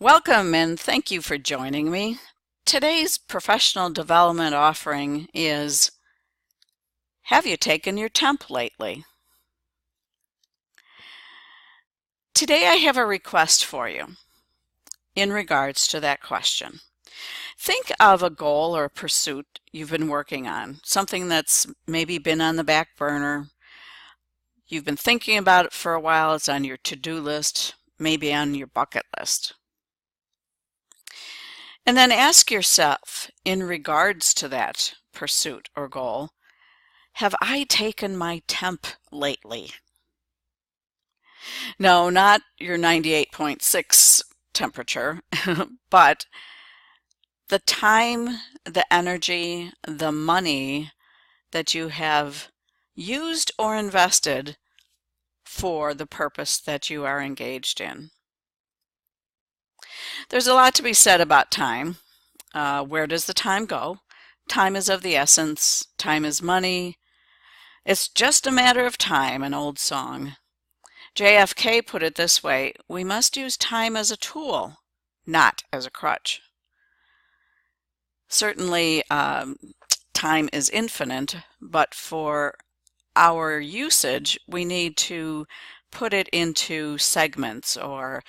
Welcome and thank you for joining me. Today's professional development offering is, have you taken your T.E.M.P lately? Today I have a request for you in regards to that question. Think of a goal or a pursuit you've been working on, something that's maybe been on the back burner. You've been thinking about it for a while, it's on your to-do list, maybe on your bucket list. And then ask yourself, in regards to that pursuit or goal, have I taken my T.E.M.P lately? No, not your 98.6 temperature, but the time, the energy, the money that you have used or invested for the purpose that you are engaged in. There's a lot to be said about time. Where does the time go? Time is of the essence. Time is money. It's just a matter of time, an old song. JFK put it this way: we must use time as a tool, not as a crutch. Certainly, time is infinite, but for our usage, we need to put it into segments or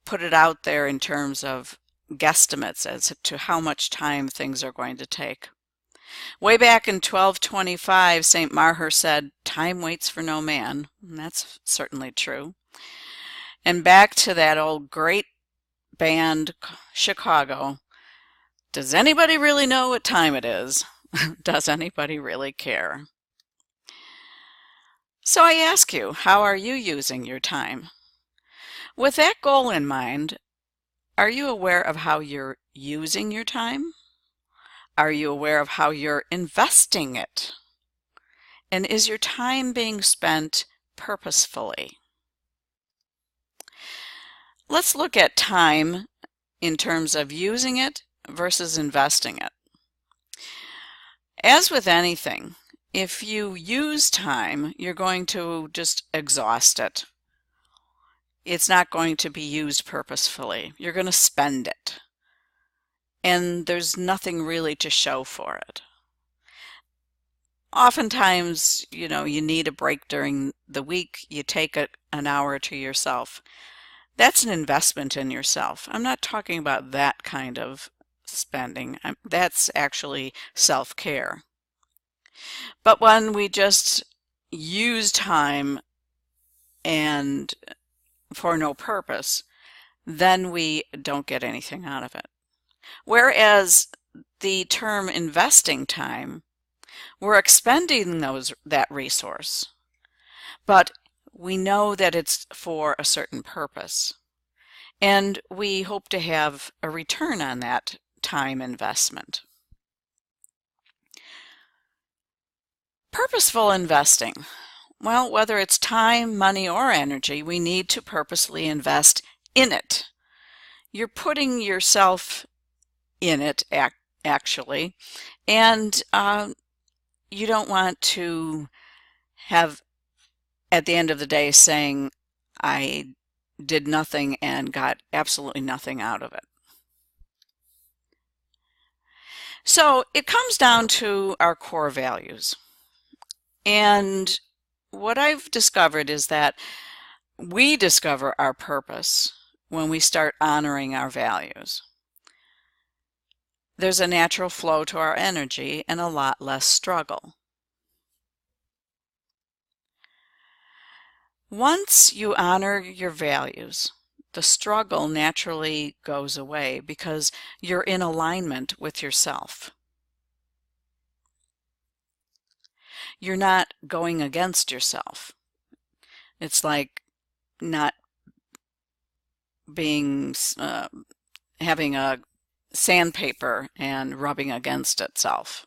put it out there in terms of guesstimates as to how much time things are going to take. Way back in 1225, St. Maher said, "Time waits for no man." And that's certainly true. And back to that old great band, Chicago, does anybody really know what time it is? Does anybody really care? So I ask you, how are you using your time? With that goal in mind, are you aware of how you're using your time? Are you aware of how you're investing it? And is your time being spent purposefully? Let's look at time in terms of using it versus investing it. As with anything, if you use time, you're going to just exhaust it. It's not going to be used purposefully. You're going to spend it. And there's nothing really to show for it. Oftentimes, you need a break during the week. You take an hour to yourself. That's an investment in yourself. I'm not talking about that kind of spending. That's actually self-care. But when we just use time and for no purpose, then we don't get anything out of it. Whereas the term investing time, we're expending that resource, but we know that it's for a certain purpose, and we hope to have a return on that time investment. Purposeful investing. Well, whether it's time, money, or energy, we need to purposely invest in it. You're putting yourself in it, actually, and you don't want to have, at the end of the day, saying, I did nothing and got absolutely nothing out of it. So it comes down to our core values. And what I've discovered is that we discover our purpose when we start honoring our values. There's a natural flow to our energy and a lot less struggle. Once you honor your values, the struggle naturally goes away because you're in alignment with yourself. You're not going against yourself. It's like not being having a sandpaper and rubbing against itself.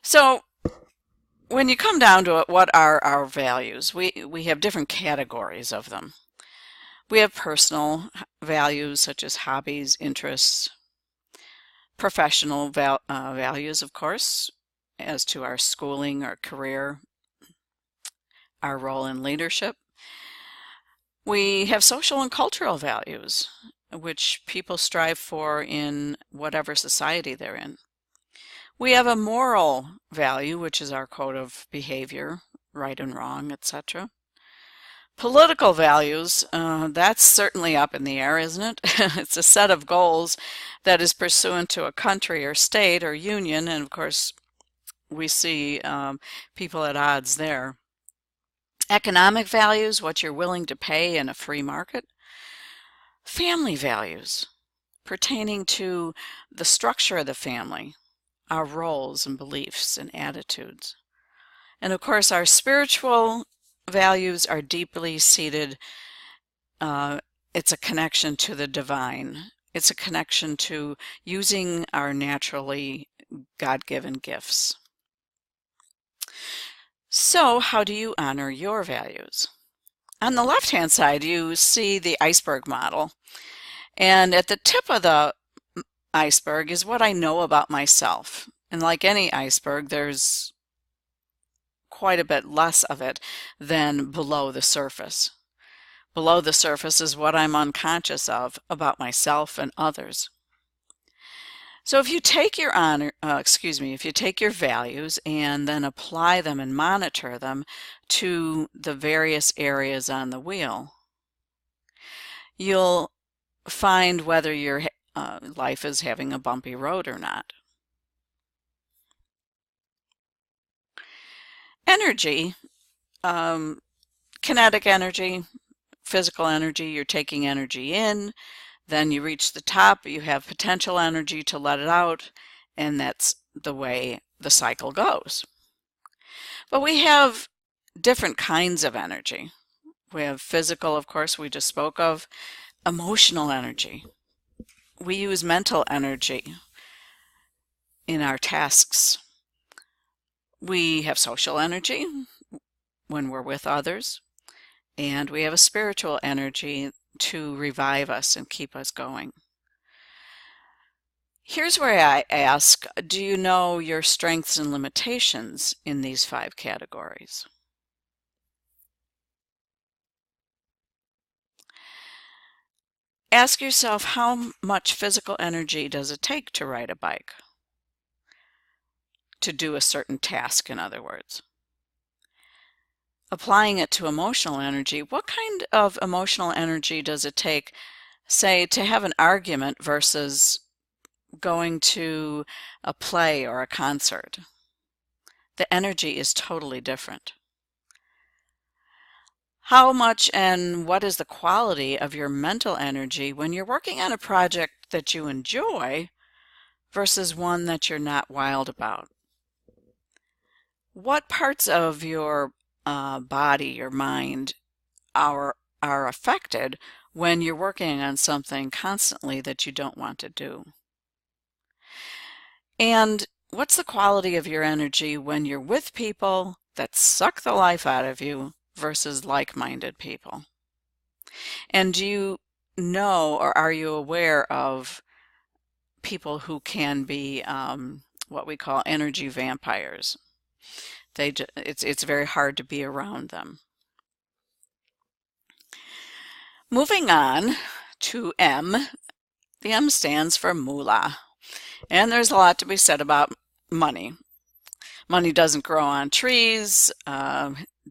So when you come down to it, what are our values? We have different categories of them. We have personal values such as hobbies, interests, professional values, of course, as to our schooling, our career, our role in leadership. We have social and cultural values, which people strive for in whatever society they're in. We have a moral value, which is our code of behavior, right and wrong, etc. Political values, that's certainly up in the air, isn't it? It's a set of goals that is pursuant to a country or state or union, and of course we see people at odds there. Economic values, what you're willing to pay in a free market. Family values, pertaining to the structure of the family, our roles and beliefs and attitudes. And of course, our spiritual values are deeply seated. It's a connection to the divine. It's a connection to using our naturally God-given gifts. So, how do you honor your values? On the left-hand side, you see the iceberg model. And at the tip of the iceberg is what I know about myself. And like any iceberg, there's quite a bit less of it than below the surface. Below the surface is what I'm unconscious of about myself and others. So if you take your if you take your values and then apply them and monitor them to the various areas on the wheel, you'll find whether your life is having a bumpy road or not. Energy, kinetic energy, physical energy, you're taking energy in, then you reach the top, you have potential energy to let it out, and that's the way the cycle goes. But we have different kinds of energy. We have physical, of course, we just spoke of, emotional energy. We use mental energy in our tasks. We have social energy when we're with others, and we have a spiritual energy to revive us and keep us going. Here's where I ask, do you know your strengths and limitations in these 5 categories? Ask yourself, how much physical energy does it take to ride a bike? To do a certain task, in other words. Applying it to emotional energy, what kind of emotional energy does it take, say, to have an argument versus going to a play or a concert? The energy is totally different. How much and what is the quality of your mental energy when you're working on a project that you enjoy versus one that you're not wild about? What parts of your body, your mind, are affected when you're working on something constantly that you don't want to do? And what's the quality of your energy when you're with people that suck the life out of you versus like-minded people? And do you know, or are you aware of people who can be what we call energy vampires? It's very hard to be around them. Moving on to M. The M stands for moolah. And there's a lot to be said about money. Money doesn't grow on trees.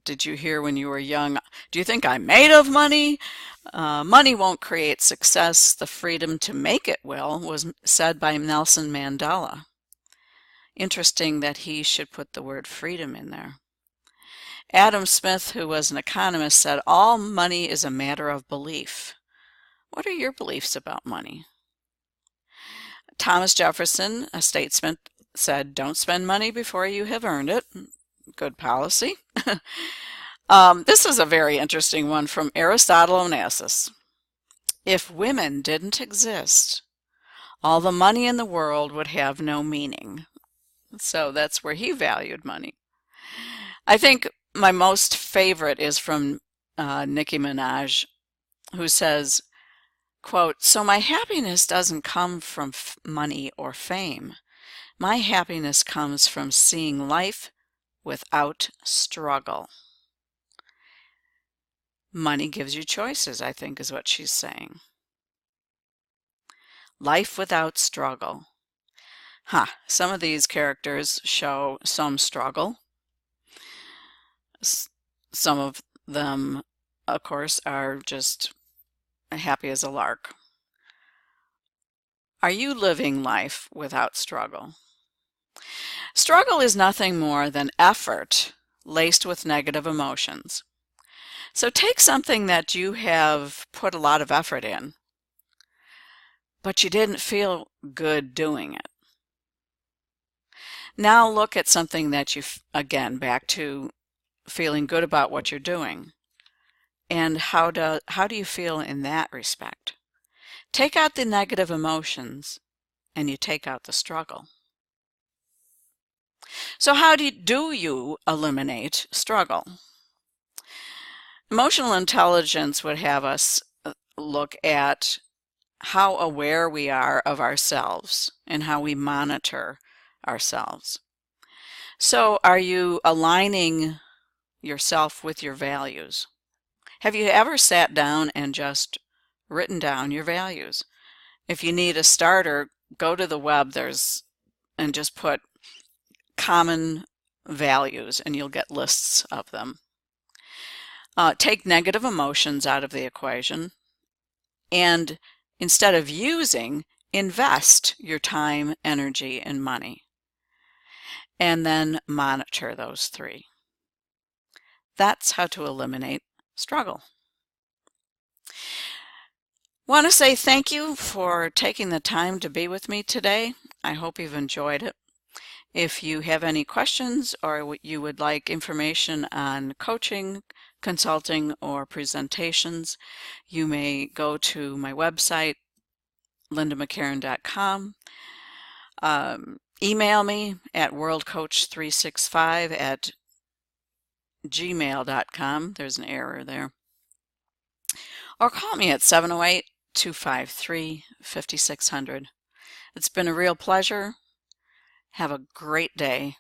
Did you hear when you were young, do you think I'm made of money? Money won't create success. The freedom to make it will, was said by Nelson Mandela. Interesting that he should put the word freedom in there. Adam Smith, who was an economist, said all money is a matter of belief. What are your beliefs about money? Thomas Jefferson, a statesman, said, don't spend money before you have earned it. Good policy. This is a very interesting one from Aristotle Onassis. If women didn't exist, all the money in the world would have no meaning. So that's where he valued money. I think my most favorite is from Nicki Minaj, who says, quote, so my happiness doesn't come from money or fame. My happiness comes from seeing life without struggle. Money gives you choices, I think is what she's saying. Life without struggle. Some of these characters show some struggle. Some of them, of course, are just happy as a lark. Are you living life without struggle? Struggle is nothing more than effort laced with negative emotions. So take something that you have put a lot of effort in, but you didn't feel good doing it. Now look at something that again, back to feeling good about what you're doing. And how do you feel in that respect? Take out the negative emotions and you take out the struggle. So how do you eliminate struggle? Emotional intelligence would have us look at how aware we are of ourselves and how we monitor ourselves. So are you aligning yourself with your values? Have you ever sat down and just written down your values? If you need a starter, go to the web and just put common values and you'll get lists of them. Take negative emotions out of the equation and instead of using, invest your time, energy, and money. And then monitor those three. That's how to eliminate struggle. Want to say thank you for taking the time to be with me today. I hope you've enjoyed it. If you have any questions or you would like information on coaching, consulting, or presentations, you may go to my website, lindamccarron.com. Email me at worldcoach365@gmail.com. There's an error there. Or call me at 708-253-5600. It's been a real pleasure. Have a great day.